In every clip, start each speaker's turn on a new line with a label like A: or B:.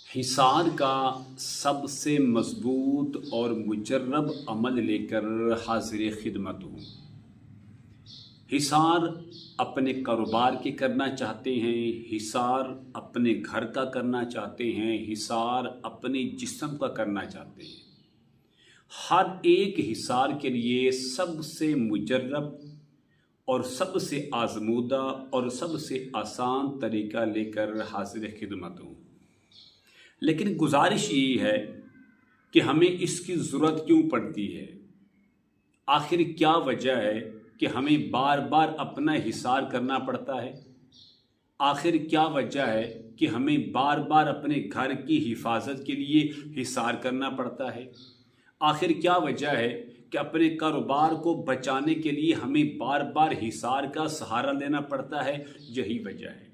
A: حصار کا سب سے مضبوط اور مجرب عمل لے کر حاضر خدمت ہوں۔ حصار اپنے کاروبار کے کرنا چاہتے ہیں، حصار اپنے گھر کا کرنا چاہتے ہیں، حصار اپنے جسم کا کرنا چاہتے ہیں۔ ہر ایک حصار کے لیے سب سے مجرب اور سب سے آزمودہ اور سب سے آسان طریقہ لے کر حاضر خدمت ہوں۔ لیکن گزارش یہ ہے کہ ہمیں اس کی ضرورت کیوں پڑتی ہے؟ آخر کیا وجہ ہے کہ ہمیں بار بار اپنا حصار کرنا پڑتا ہے؟ آخر کیا وجہ ہے کہ ہمیں بار بار اپنے گھر کی حفاظت کے لیے حصار کرنا پڑتا ہے؟ آخر کیا وجہ ہے کہ اپنے کاروبار کو بچانے کے لیے ہمیں بار بار حصار کا سہارا لینا پڑتا ہے؟ یہی وجہ ہے۔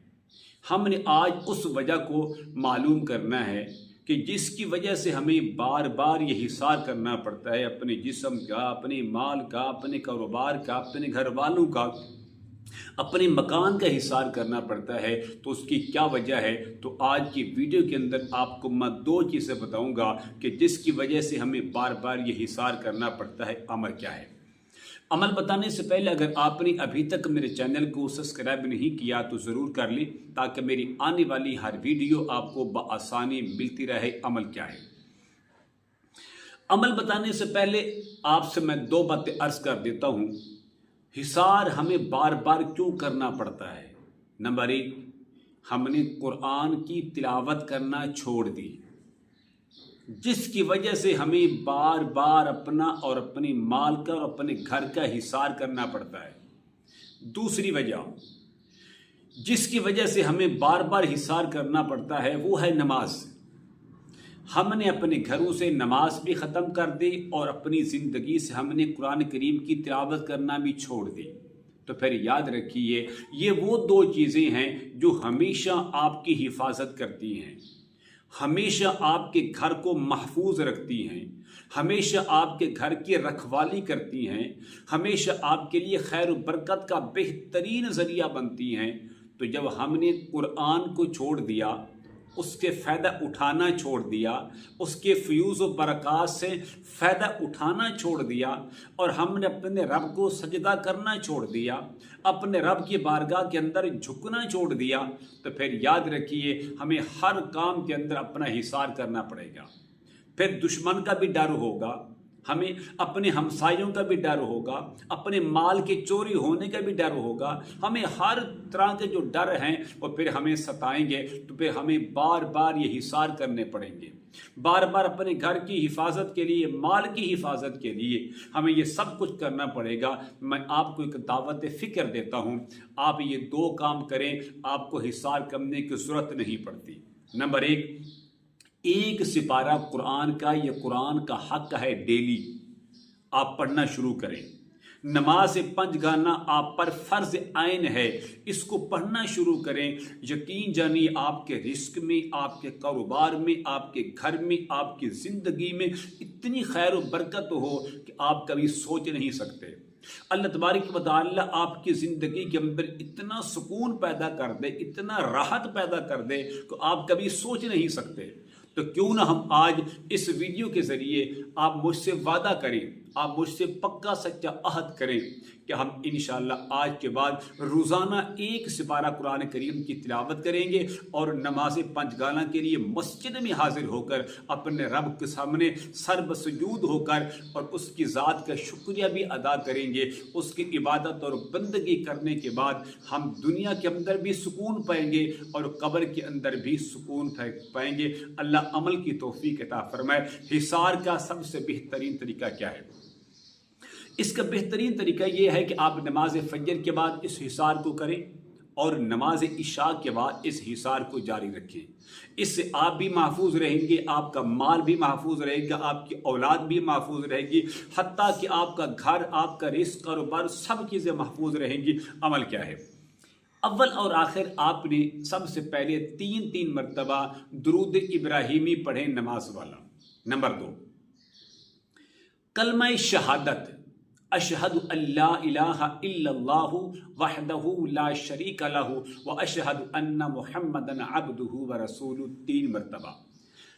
A: ہم نے آج اس وجہ کو معلوم کرنا ہے کہ جس کی وجہ سے ہمیں بار بار یہ حصار کرنا پڑتا ہے، اپنے جسم کا، اپنے مال کا، اپنے کاروبار کا، اپنے گھر والوں کا، اپنے مکان کا حصار کرنا پڑتا ہے۔ تو اس کی کیا وجہ ہے؟ تو آج کی ویڈیو کے اندر آپ کو میں 2 چیزیں بتاؤں گا کہ جس کی وجہ سے ہمیں بار بار یہ حصار کرنا پڑتا ہے۔ عمل کیا ہے؟ عمل بتانے سے پہلے اگر آپ نے ابھی تک میرے چینل کو سبسکرائب نہیں کیا تو ضرور کر لیں تاکہ میری آنے والی ہر ویڈیو آپ کو بآسانی ملتی رہے۔ عمل کیا ہے؟ عمل بتانے سے پہلے آپ سے میں 2 باتیں عرض کر دیتا ہوں۔ حصار ہمیں بار بار کیوں کرنا پڑتا ہے؟ نمبر 1، ہم نے قرآن کی تلاوت کرنا چھوڑ دی، جس کی وجہ سے ہمیں بار بار اپنا اور اپنے مال کا اور اپنے گھر کا حصار کرنا پڑتا ہے۔ دوسری وجہ جس کی وجہ سے ہمیں بار بار حصار کرنا پڑتا ہے وہ ہے نماز۔ ہم نے اپنے گھروں سے نماز بھی ختم کر دی اور اپنی زندگی سے ہم نے قرآن کریم کی تلاوت کرنا بھی چھوڑ دی۔ تو پھر یاد رکھیے، یہ وہ 2 چیزیں ہیں جو ہمیشہ آپ کی حفاظت کرتی ہیں، ہمیشہ آپ کے گھر کو محفوظ رکھتی ہیں، ہمیشہ آپ کے گھر کی رکھوالی کرتی ہیں، ہمیشہ آپ کے لیے خیر و برکت کا بہترین ذریعہ بنتی ہیں۔ تو جب ہم نے قرآن کو چھوڑ دیا، اس کے فائدہ اٹھانا چھوڑ دیا، اس کے فیوز و برکات سے فائدہ اٹھانا چھوڑ دیا، اور ہم نے اپنے رب کو سجدہ کرنا چھوڑ دیا، اپنے رب کی بارگاہ کے اندر جھکنا چھوڑ دیا، تو پھر یاد رکھیے ہمیں ہر کام کے اندر اپنا حصار کرنا پڑے گا۔ پھر دشمن کا بھی ڈر ہوگا، ہمیں اپنے ہمسایوں کا بھی ڈر ہوگا، اپنے مال کے چوری ہونے کا بھی ڈر ہوگا، ہمیں ہر طرح کے جو ڈر ہیں وہ پھر ہمیں ستائیں گے۔ تو پھر ہمیں بار بار یہ حصار کرنے پڑیں گے، بار بار اپنے گھر کی حفاظت کے لیے، مال کی حفاظت کے لیے ہمیں یہ سب کچھ کرنا پڑے گا۔ میں آپ کو ایک دعوت فکر دیتا ہوں، آپ یہ 2 کام کریں، آپ کو حصار کرنے کی ضرورت نہیں پڑتی۔ نمبر 1 سپارہ قرآن کا، یہ قرآن کا حق ہے، ڈیلی آپ پڑھنا شروع کریں۔ نماز 5 گانا آپ پر فرض عین ہے، اس کو پڑھنا شروع کریں۔ یقین جانیے آپ کے رزق میں، آپ کے کاروبار میں، آپ کے گھر میں، آپ کی زندگی میں اتنی خیر و برکت ہو کہ آپ کبھی سوچ نہیں سکتے۔ اللہ تبارک و تعالی آپ کی زندگی کے اندر اتنا سکون پیدا کر دے، اتنا راحت پیدا کر دے کہ آپ کبھی سوچ نہیں سکتے۔ تو کیوں نہ ہم آج اس ویڈیو کے ذریعے آپ مجھ سے وعدہ کریں، آپ مجھ سے پکا سچا عہد کریں کہ ہم انشاءاللہ آج کے بعد روزانہ 1 سپارہ قرآن کریم کی تلاوت کریں گے اور نماز 5 گانا کے لیے مسجد میں حاضر ہو کر اپنے رب کے سامنے سر بسجود ہو کر اور اس کی ذات کا شکریہ بھی ادا کریں گے۔ اس کی عبادت اور بندگی کرنے کے بعد ہم دنیا کے اندر بھی سکون پائیں گے اور قبر کے اندر بھی سکون پائیں گے۔ اللہ عمل کی توفیق عطا فرمائے۔ حصار کا سب سے بہترین طریقہ کیا ہے؟ اس کا بہترین طریقہ یہ ہے کہ آپ نماز فجر کے بعد اس حصار کو کریں اور نماز عشاء کے بعد اس حصار کو جاری رکھیں۔ اس سے آپ بھی محفوظ رہیں گے، آپ کا مال بھی محفوظ رہے گا، آپ کی اولاد بھی محفوظ رہے گی، حتیٰ کہ آپ کا گھر، آپ کا رزق، کاروبار، سب چیزیں محفوظ رہیں گی۔ عمل کیا ہے؟ اول اور آخر آپ نے سب سے پہلے 3 مرتبہ درود ابراہیمی پڑھیں نماز والا۔ نمبر 2، کلمہ شہادت، اشہد ان لا الہ الا اللہ وحدہ لا شریک لہ واشہد ان محمدا عبدہ ورسولہ، 3 مرتبہ۔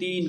A: 3